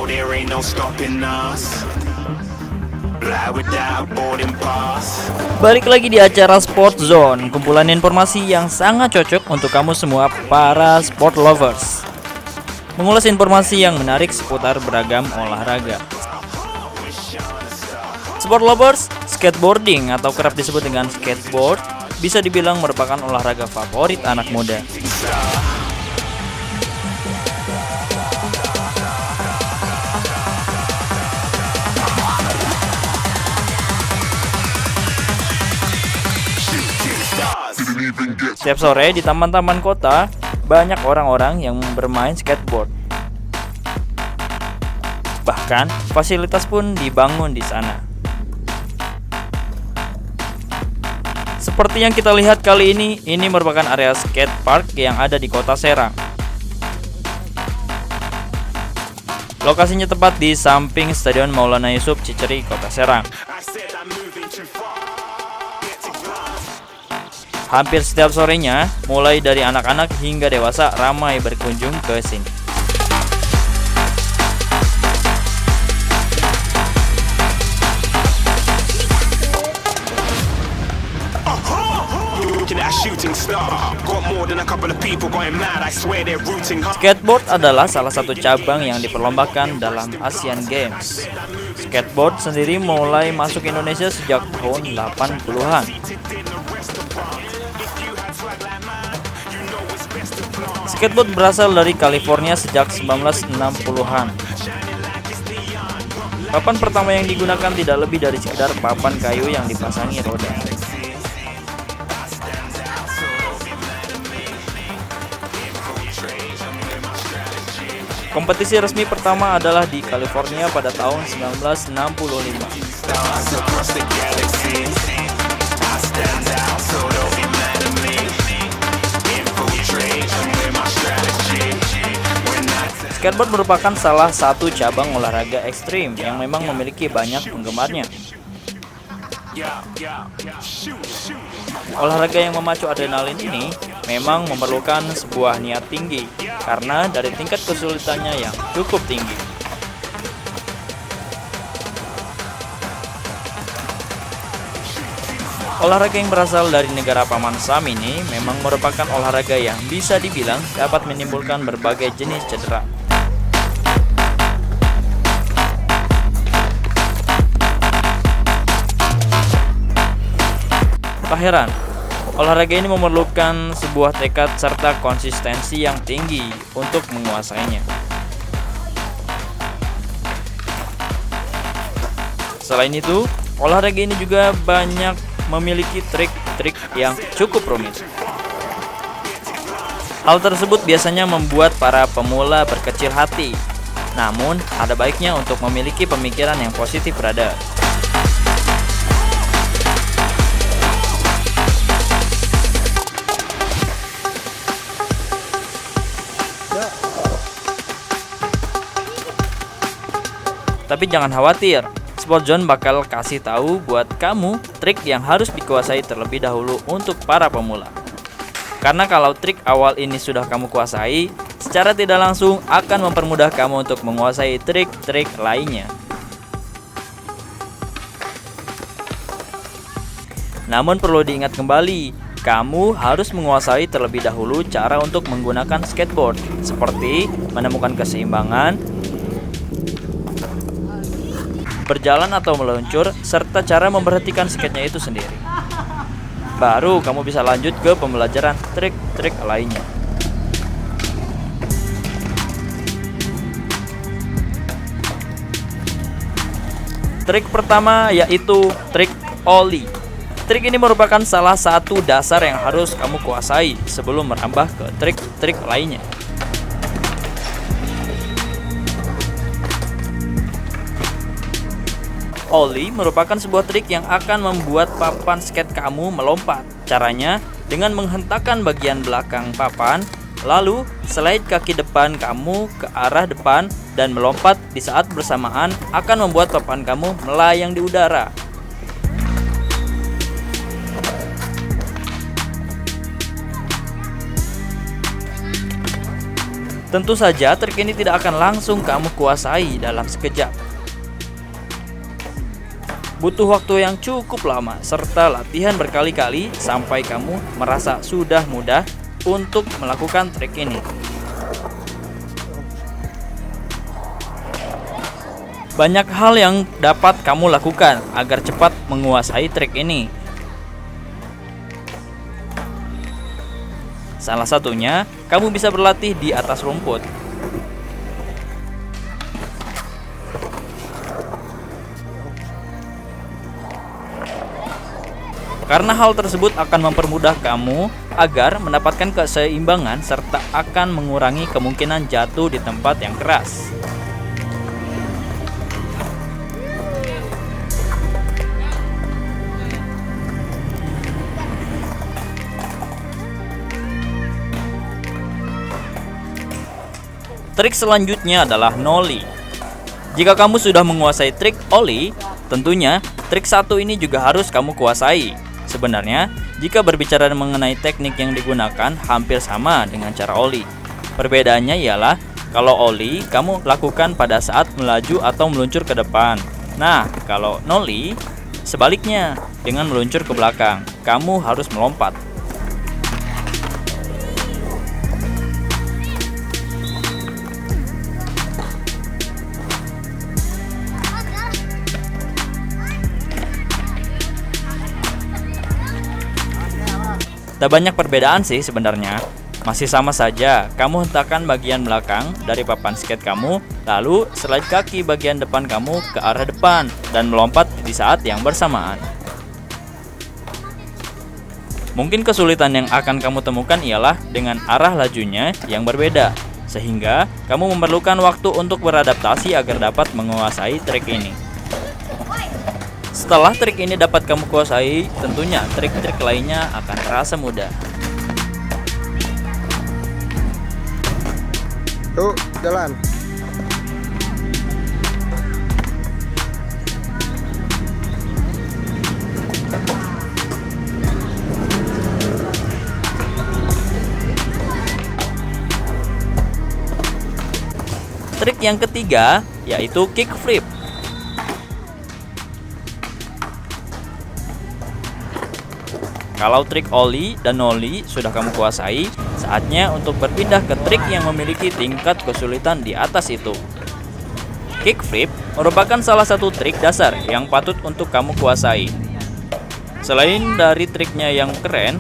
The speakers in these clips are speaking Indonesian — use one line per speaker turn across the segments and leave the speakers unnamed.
there ain't no stopping us. Fly without boarding pass.
Balik lagi di acara Sport Zone, kumpulan informasi yang sangat cocok untuk kamu semua para sport lovers. Mengulas informasi yang menarik seputar beragam olahraga. Sport lovers, skateboarding atau kerap disebut dengan skateboard bisa dibilang merupakan olahraga favorit anak muda. Setiap sore di taman-taman kota, banyak orang-orang yang bermain skateboard. Bahkan, fasilitas pun dibangun di sana. Seperti yang kita lihat kali ini merupakan area skate park yang ada di kota Serang. Lokasinya tepat di samping Stadion Maulana Yusuf Ciceri, Kota Serang. Hampir setiap sorenya, mulai dari anak-anak hingga dewasa ramai berkunjung ke sini. Skateboard adalah salah satu cabang yang diperlombakan dalam Asian Games. Skateboard sendiri mulai masuk Indonesia sejak tahun 80-an. Skateboard berasal dari California sejak 1960-an. Papan pertama yang digunakan tidak lebih dari sekedar papan kayu yang dipasangi roda. Kompetisi resmi pertama adalah di California pada tahun 1965. Skateboard merupakan salah satu cabang olahraga ekstrim yang memang memiliki banyak penggemarnya. Olahraga yang memacu adrenalin ini memang memerlukan sebuah niat tinggi karena dari tingkat kesulitannya yang cukup tinggi. Olahraga yang berasal dari negara Paman Sam ini memang merupakan olahraga yang bisa dibilang dapat menimbulkan berbagai jenis cedera. Tak heran, olahraga ini memerlukan sebuah tekad serta konsistensi yang tinggi untuk menguasainya. Selain itu, olahraga ini juga banyak memiliki trik-trik yang cukup rumit. Hal tersebut biasanya membuat para pemula berkecil hati. Namun, ada baiknya untuk memiliki pemikiran yang positif, brother. Tapi jangan khawatir, Sport Zone bakal kasih tahu buat kamu trik yang harus dikuasai terlebih dahulu untuk para pemula. Karena kalau trik awal ini sudah kamu kuasai, secara tidak langsung akan mempermudah kamu untuk menguasai trik-trik lainnya. Namun perlu diingat kembali, kamu harus menguasai terlebih dahulu cara untuk menggunakan skateboard, seperti menemukan keseimbangan, berjalan atau meluncur, serta cara memperhatikan skate-nya itu sendiri. Baru kamu bisa lanjut ke pembelajaran trik-trik lainnya. Trik pertama yaitu trik ollie. Trik ini merupakan salah satu dasar yang harus kamu kuasai sebelum merambah ke trik-trik lainnya. Ollie merupakan sebuah trik yang akan membuat papan skate kamu melompat. Caranya dengan menghentakkan bagian belakang papan, lalu slide kaki depan kamu ke arah depan dan melompat di saat bersamaan akan membuat papan kamu melayang di udara. Tentu saja trik ini tidak akan langsung kamu kuasai dalam sekejap. Butuh waktu yang cukup lama serta latihan berkali-kali sampai kamu merasa sudah mudah untuk melakukan trik ini. Banyak hal yang dapat kamu lakukan agar cepat menguasai trik ini. Salah satunya, kamu bisa berlatih di atas rumput. Karena hal tersebut akan mempermudah kamu agar mendapatkan keseimbangan serta akan mengurangi kemungkinan jatuh di tempat yang keras. Trik selanjutnya adalah nollie. Jika kamu sudah menguasai trik ollie, tentunya trik satu ini juga harus kamu kuasai. Sebenarnya, jika berbicara mengenai teknik yang digunakan hampir sama dengan cara ollie. Perbedaannya ialah kalau ollie kamu lakukan pada saat melaju atau meluncur ke depan. Nah, kalau nollie sebaliknya, dengan meluncur ke belakang, kamu harus melompat. Tak banyak perbedaan sih sebenarnya. Masih sama saja, kamu hentakkan bagian belakang dari papan skate kamu, lalu slide kaki bagian depan kamu ke arah depan dan melompat di saat yang bersamaan. Mungkin kesulitan yang akan kamu temukan ialah dengan arah lajunya yang berbeda, sehingga kamu memerlukan waktu untuk beradaptasi agar dapat menguasai trik ini. Setelah trik ini dapat kamu kuasai, tentunya trik-trik lainnya akan terasa mudah.
Tuh, jalan.
Trik yang ketiga yaitu kickflip. Kalau trik ollie dan nollie sudah kamu kuasai, saatnya untuk berpindah ke trik yang memiliki tingkat kesulitan di atas itu. Kickflip merupakan salah satu trik dasar yang patut untuk kamu kuasai. Selain dari triknya yang keren,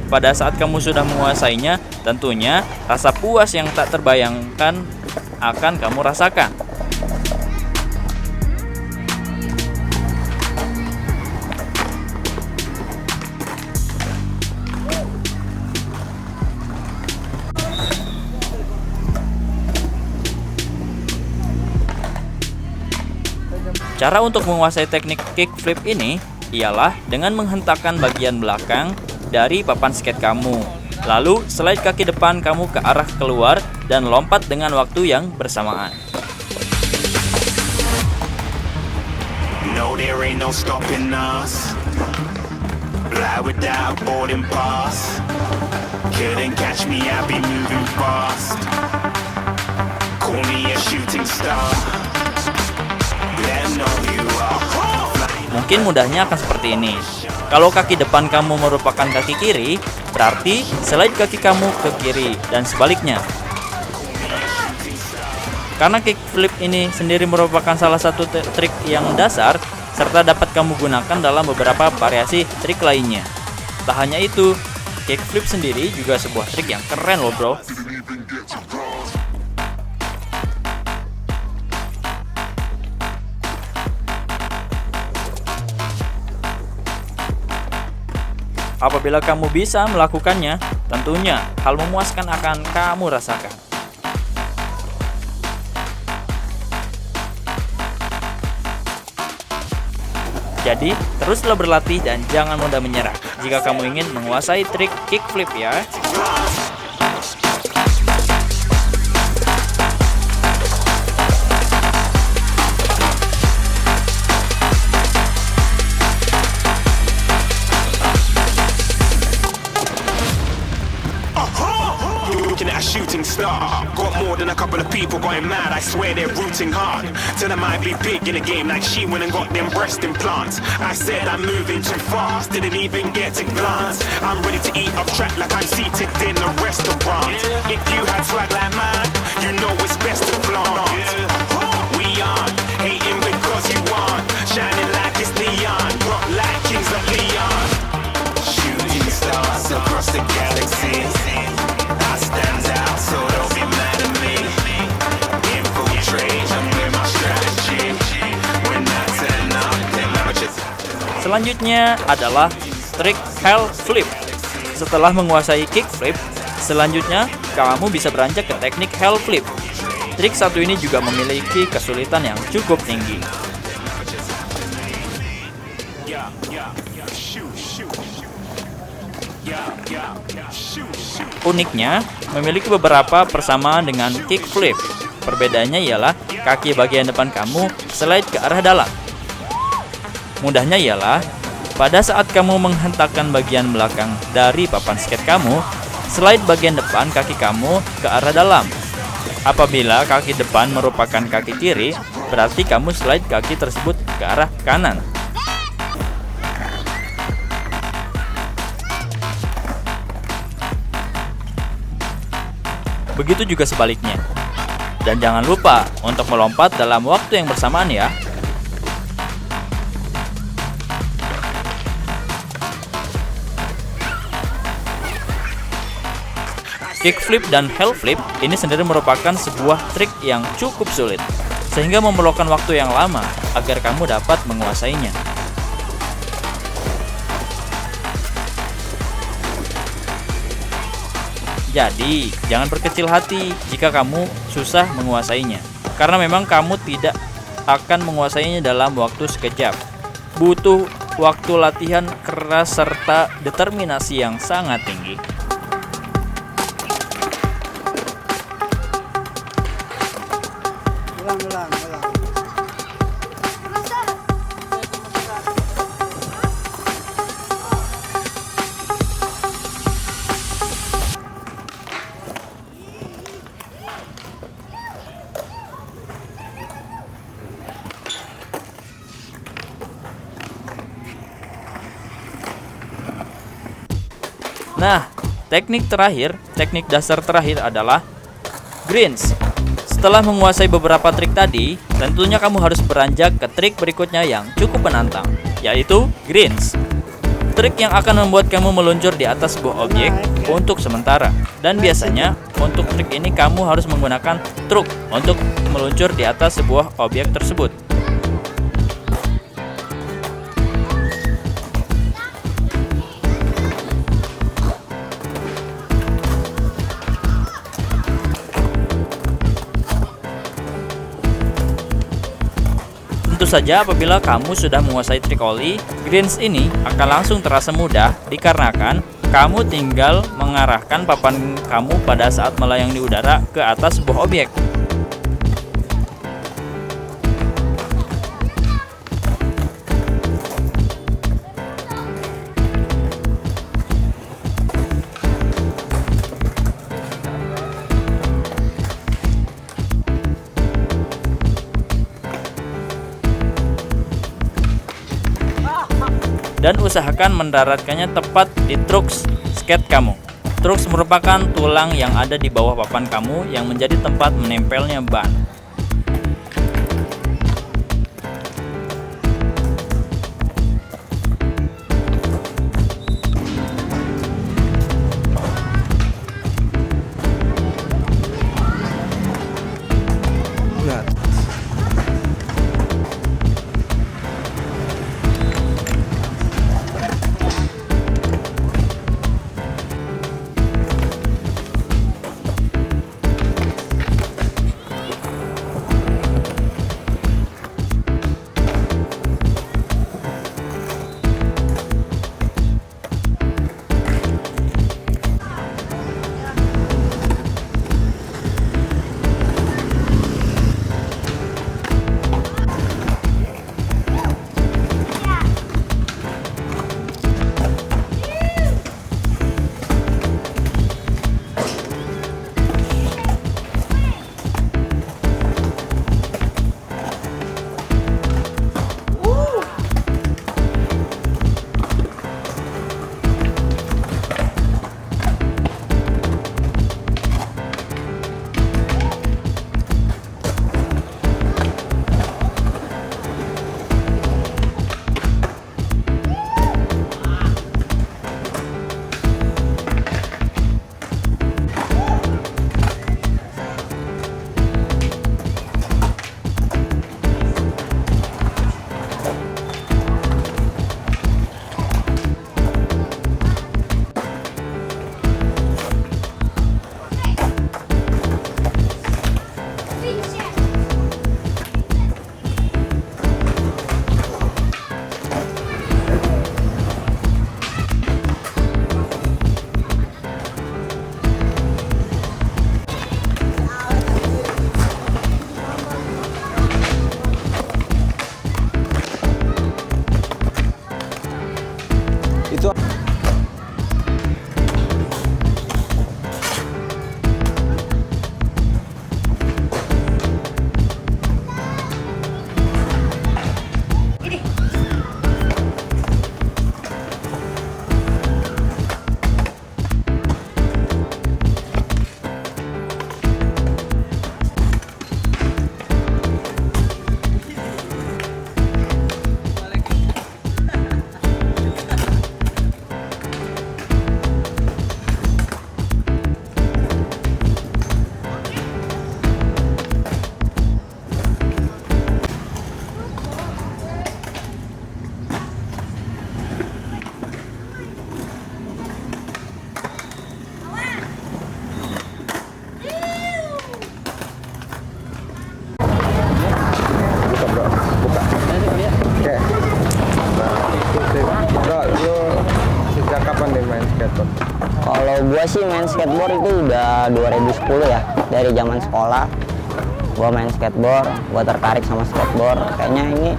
pada saat kamu sudah menguasainya, tentunya rasa puas yang tak terbayangkan akan kamu rasakan. Cara untuk menguasai teknik kickflip ini ialah dengan menghentakkan bagian belakang dari papan skate kamu, lalu slide kaki depan kamu ke arah keluar dan lompat dengan waktu yang bersamaan.
No, there ain't no stopping us. Fly without boarding pass. Couldn't catch me, I be moving fast. Call me a shooting star. Let 'em know you are.
Mungkin mudahnya akan seperti ini. Kalau kaki depan kamu merupakan kaki kiri, berarti slide kaki kamu ke kiri dan sebaliknya. Karena kickflip ini sendiri merupakan salah satu trik yang dasar, serta dapat kamu gunakan dalam beberapa variasi trik lainnya. Tak hanya itu, kickflip sendiri juga sebuah trik yang keren loh bro. Apabila kamu bisa melakukannya, tentunya hal memuaskan akan kamu rasakan. Jadi, teruslah berlatih dan jangan mudah menyerah jika kamu ingin menguasai trik kickflip ya.
Looking at a shooting star. Got more people going mad, I swear they're rooting hard. Tell them I'd be big in the game like she went and got them breast implants. I said I'm moving too fast, didn't even get a glance. I'm ready to eat off track like I'm seated in a restaurant. If you had swag like mine, you know it's best to flaunt. We aren't hating because you aren't shining like it's neon, rock like kings of Leon. Shooting stars across the galaxy. I stand out, so don't be mad at me. Infiltrate, I'm with my strategy. When I turn up, them amateurs.
Selanjutnya adalah trik hell flip. Setelah menguasai kick flip, selanjutnya kamu bisa beranjak ke teknik hell flip. Trik satu ini juga memiliki kesulitan yang cukup tinggi. Uniknya, memiliki beberapa persamaan dengan kick flip. Perbedaannya ialah kaki bagian depan kamu slide ke arah dalam. Mudahnya ialah, pada saat kamu menghentakkan bagian belakang dari papan skate kamu, slide bagian depan kaki kamu ke arah dalam. Apabila kaki depan merupakan kaki kiri, berarti kamu slide kaki tersebut ke arah kanan. Begitu juga sebaliknya. Dan jangan lupa untuk melompat dalam waktu yang bersamaan ya. Kickflip dan hell flip ini sendiri merupakan sebuah trik yang cukup sulit, sehingga memerlukan waktu yang lama agar kamu dapat menguasainya. Jadi, jangan berkecil hati jika kamu susah menguasainya, karena memang kamu tidak akan menguasainya dalam waktu sekejap. Butuh waktu latihan keras serta determinasi yang sangat tinggi.
Ulang.
Nah, teknik dasar terakhir adalah greens. Setelah menguasai beberapa trik tadi, tentunya kamu harus beranjak ke trik berikutnya yang cukup menantang, yaitu greens. Trik yang akan membuat kamu meluncur di atas sebuah objek untuk sementara. Dan biasanya, untuk trik ini kamu harus menggunakan truk untuk meluncur di atas sebuah objek tersebut. Tentu saja apabila kamu sudah menguasai trik ollie, greens ini akan langsung terasa mudah dikarenakan kamu tinggal mengarahkan papan kamu pada saat melayang di udara ke atas sebuah objek. Dan usahakan mendaratkannya tepat di trucks skate kamu. Trucks merupakan tulang yang ada di bawah papan kamu yang menjadi tempat menempelnya ban.
sih main skateboard itu udah 2010 ya, dari zaman sekolah. Gue main skateboard, gue tertarik sama skateboard. Kayaknya ini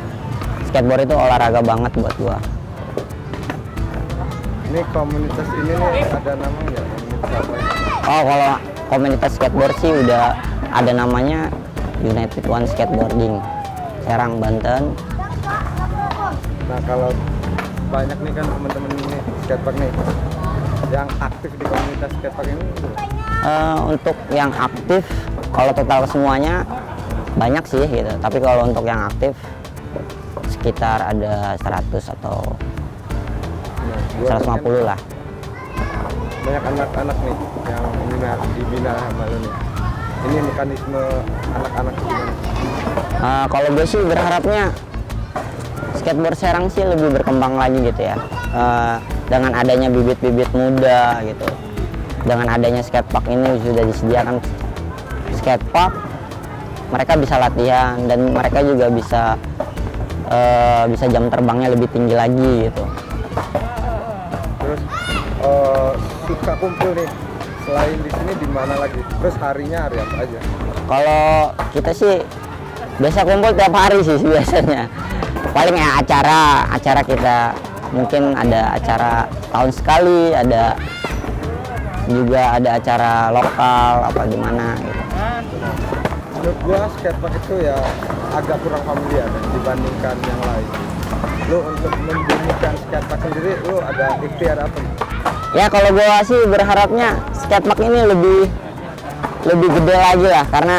skateboard itu olahraga banget buat gue.
Ini komunitas ini nih ada namanya, komunitas apa ya?
Oh, kalau komunitas skateboard sih udah ada namanya, United One Skateboarding, Serang, Banten.
Nah kalau banyak nih kan teman-teman ini skatepark nih yang aktif di komunitas skatepark ini.
Untuk yang aktif, kalau total semuanya banyak sih gitu. Tapi kalau untuk yang aktif sekitar ada 100 atau 150 lah.
Banyak anak-anak nih yang dibina sama lu nih. Ini mekanisme anak-anak gimana?
Kalau gue sih berharapnya skateboard Serang sih lebih berkembang lagi gitu ya. Dengan adanya bibit-bibit muda gitu. Dengan adanya skatepark ini sudah disediakan skatepark, mereka bisa latihan dan mereka juga bisa jam terbangnya lebih tinggi lagi gitu.
Terus suka kumpul nih selain di sini di mana lagi? Terus harinya hari apa aja?
Kalau kita sih biasa kumpul tiap hari sih biasanya. Paling ya acara kita mungkin ada acara tahun sekali, ada juga ada acara lokal apa gimana gitu.
Menurut gua skatepark itu ya agak kurang familiar dibandingkan yang lain. Lu untuk mendirikan skatepark sendiri lu ada ikhtiar apa?
Ya kalau gua sih berharapnya skatepark ini lebih gede lagi lah, karena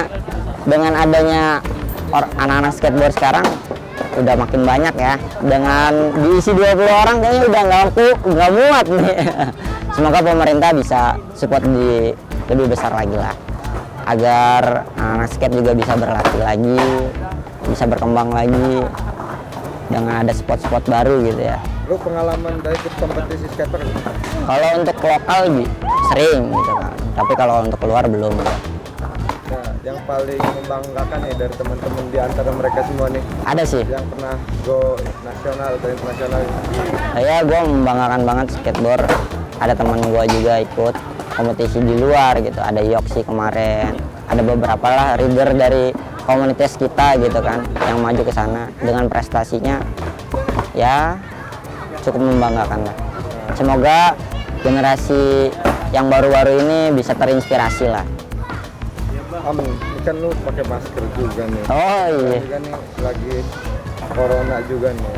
dengan adanya anak-anak skateboard sekarang udah makin banyak ya. Dengan diisi 20 orang kayaknya udah nggak muat nih. Semoga pemerintah bisa support lebih besar lagi lah, agar anak skate juga bisa berlatih lagi, bisa berkembang lagi dengan ada spot-spot baru gitu ya.
Lu pengalaman dari ikut kompetisi skater?
Kalau untuk lokal sering gitu kan, tapi kalau untuk keluar belum.
Nah, yang paling membanggakan ya dari teman-teman di antara mereka semua nih,
Ada sih.
yang pernah go nasional atau internasional.
Ya gue membanggakan banget skateboard. Ada teman gue juga ikut kompetisi di luar gitu. Ada Yoksi kemarin. Ada beberapa lah rider dari komunitas kita gitu kan yang maju ke sana dengan prestasinya ya cukup membanggakan lah. Semoga generasi yang baru-baru ini bisa terinspirasi lah.
Amin. Ini kan lu pakai masker juga nih.
Oh iya.
Ini kan nih lagi corona juga nih.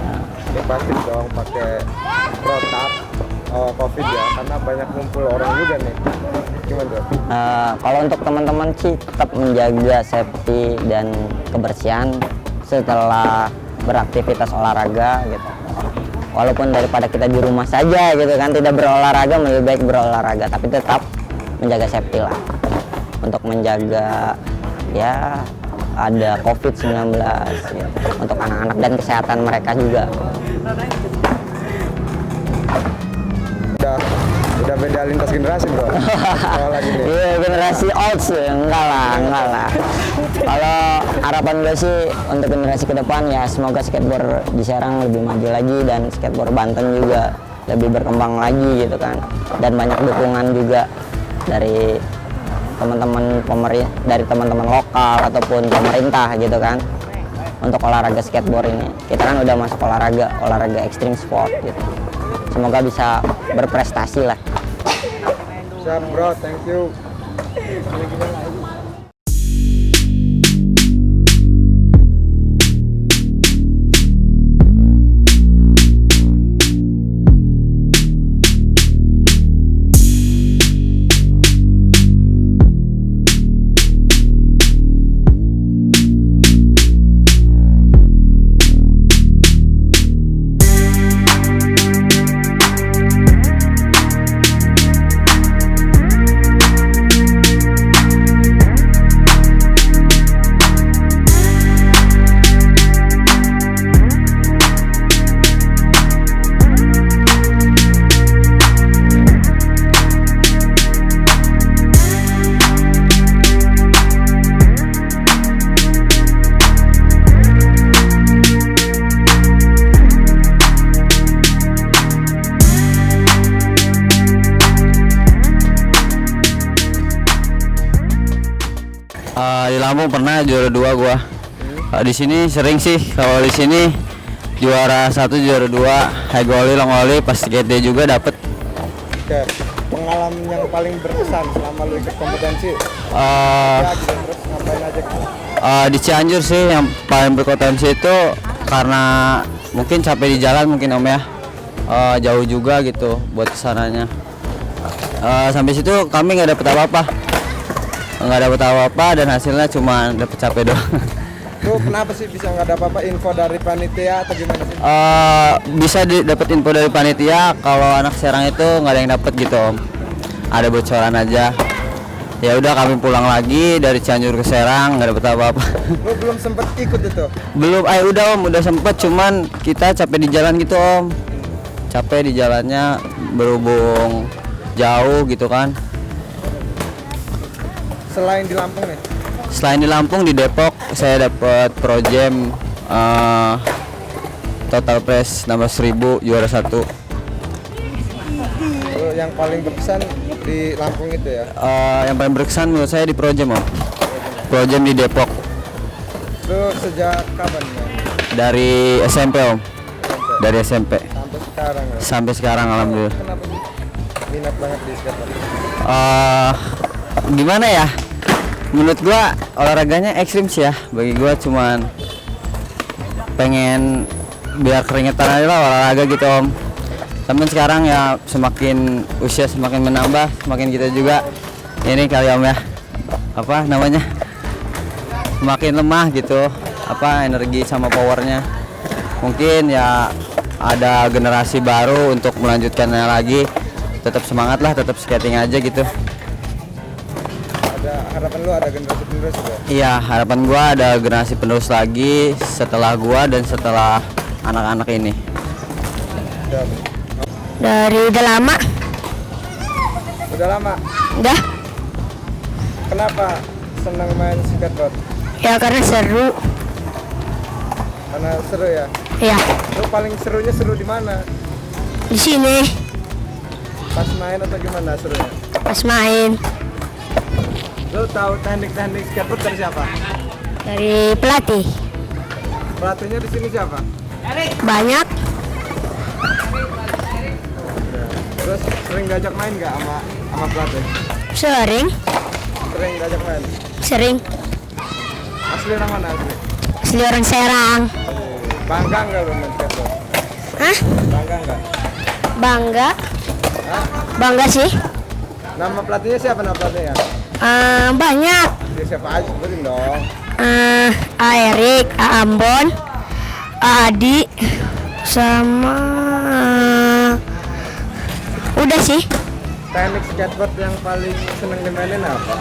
Ini pasti dong pakai protap COVID ya, karena banyak kumpul orang juga nih. Gimana tuh?
Kalau untuk teman-teman sih tetap menjaga safety dan kebersihan setelah beraktivitas olahraga gitu. Walaupun daripada kita di rumah saja gitu kan tidak berolahraga, lebih baik berolahraga, tapi tetap menjaga safety lah. Untuk menjaga ya ada COVID-19 gitu, untuk anak-anak dan kesehatan mereka juga.
Udah beda lintas generasi bro.
Iya, generasi old sih, enggak lah. Kalau harapan gue sih untuk generasi ke depan ya semoga skateboard di Serang lebih maju lagi dan skateboard Banten juga lebih berkembang lagi gitu kan. Dan banyak dukungan juga dari teman-teman lokal ataupun pemerintah gitu kan untuk olahraga skateboard ini. Kita kan udah masuk olahraga ekstrim sport gitu. Semoga bisa berprestasi lah.
Siap bro, thank you.
Lampung pernah juara 2 gua. Di sini sering sih, kalau di sini juara 1, juara 2, high volley, long volley, pas GT juga dapet.
Oke, pengalaman yang paling berkesan selama lu ikut kompetisi? Ya, gitu, terus ngapain aja gitu?
Di Cianjur sih yang paling berpotensi itu karena mungkin capek di jalan mungkin Om ya. Jauh juga gitu buat kesananya. Sampai situ kami nggak dapet apa-apa dan hasilnya cuma dapet capek doang.
Lu kenapa sih bisa nggak ada apa-apa, info dari panitia atau gimana sih?
Bisa dapet info dari panitia, kalau anak Serang itu nggak ada yang dapet gitu Om. Ada bocoran aja. Ya udah kami pulang lagi dari Cianjur ke Serang, nggak dapet apa-apa.
Lu belum sempet ikut itu?
Belum, udah Om, udah sempet, cuman kita capek di jalan gitu Om. Capek di jalannya, berhubung jauh gitu kan.
Selain di Lampung nih?
Selain di Lampung, di Depok saya dapat Projam Total Press nomor 1000 juara 1.
Yang paling berkesan di Lampung itu ya?
Yang paling berkesan menurut saya di Projam Om. Projam di Depok.
Lu sejak kapan ya?
Dari SMP Om. Dari SMP.
Sampai sekarang ya?
Sampai sekarang alhamdulillah.
Kenapa sih minat banget di skateboard?
Gimana ya? Menurut gua olahraganya ekstrim sih ya. Bagi gua cuman pengen biar keringetan aja lah olahraga gitu Om. Tapi sekarang ya semakin usia semakin menambah, semakin kita juga ini kali Om ya, apa namanya, semakin lemah gitu, apa energi sama powernya. Mungkin ya ada generasi baru untuk melanjutkannya lagi. Tetap semangat lah, tetap skating aja gitu.
Ada harapan lu ada generasi penerus juga?
Iya, harapan gua ada generasi penerus lagi setelah gua dan setelah anak-anak ini.
Dari udah lama.
Udah lama?
Udah.
Kenapa senang main skateboard?
Ya karena seru.
Karena seru ya?
Ya,
Lu paling serunya seru di mana?
di sini
Pas main atau gimana serunya?
pas main
Lu tahu teknik-teknik skateboard dari siapa?
dari pelatih.
Pelatihnya di sini siapa?
Banyak.
Terus sering diajak main nggak sama pelatih?
Sering.
Sering diajak main.
Sering.
Asli orang mana asli?
Asli orang Serang.
Bangga nggak lu main skateboard?
Hah?
Bangga nggak?
Bangga.
Hah?
Bangga sih.
Nama pelatihnya siapa nama pelatihnya?
Banyak.
Dia siapa aja sebutin dong.
A Erik, A Ambon, A Adi, sama udah sih.
Teknik skateboard yang paling seneng dimainin apa?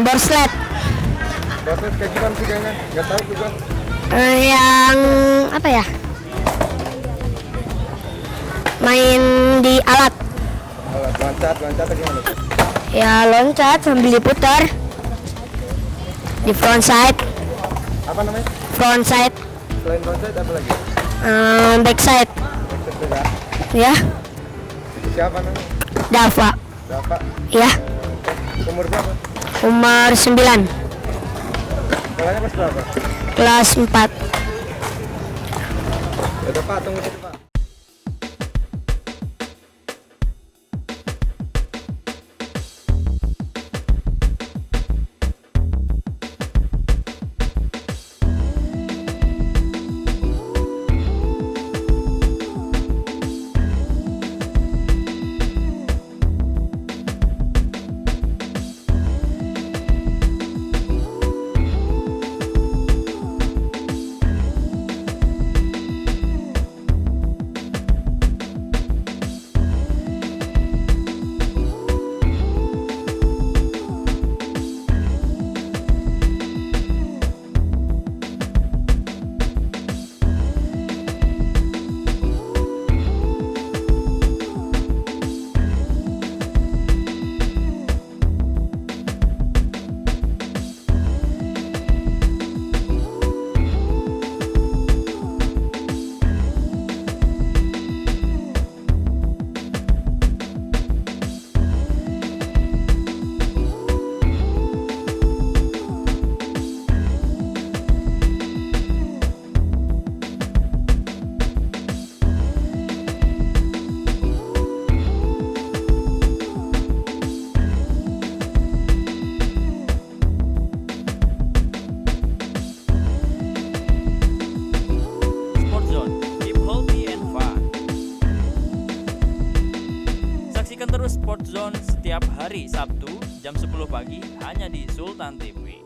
Board sled.
Boardsled kayak gimana sih kayaknya? Nggak tahu juga.
Yang apa ya? Main di alat.
Alat loncat atau gimana tuh?
Ya loncat sambil diputar. Di frontside.
Apa namanya?
Frontside.
Selain loncat apa lagi?
Backside.
Loncat juga.
Ya.
Siapa namanya?
Dava.
Bapak.
Ya.
Umur berapa?
Umur 9.
Sekolahnya kelas berapa?
Kelas 4.
Udah Pak, tunggu situ Pak.
Zone setiap hari Sabtu jam 10 pagi hanya di Sultan TV.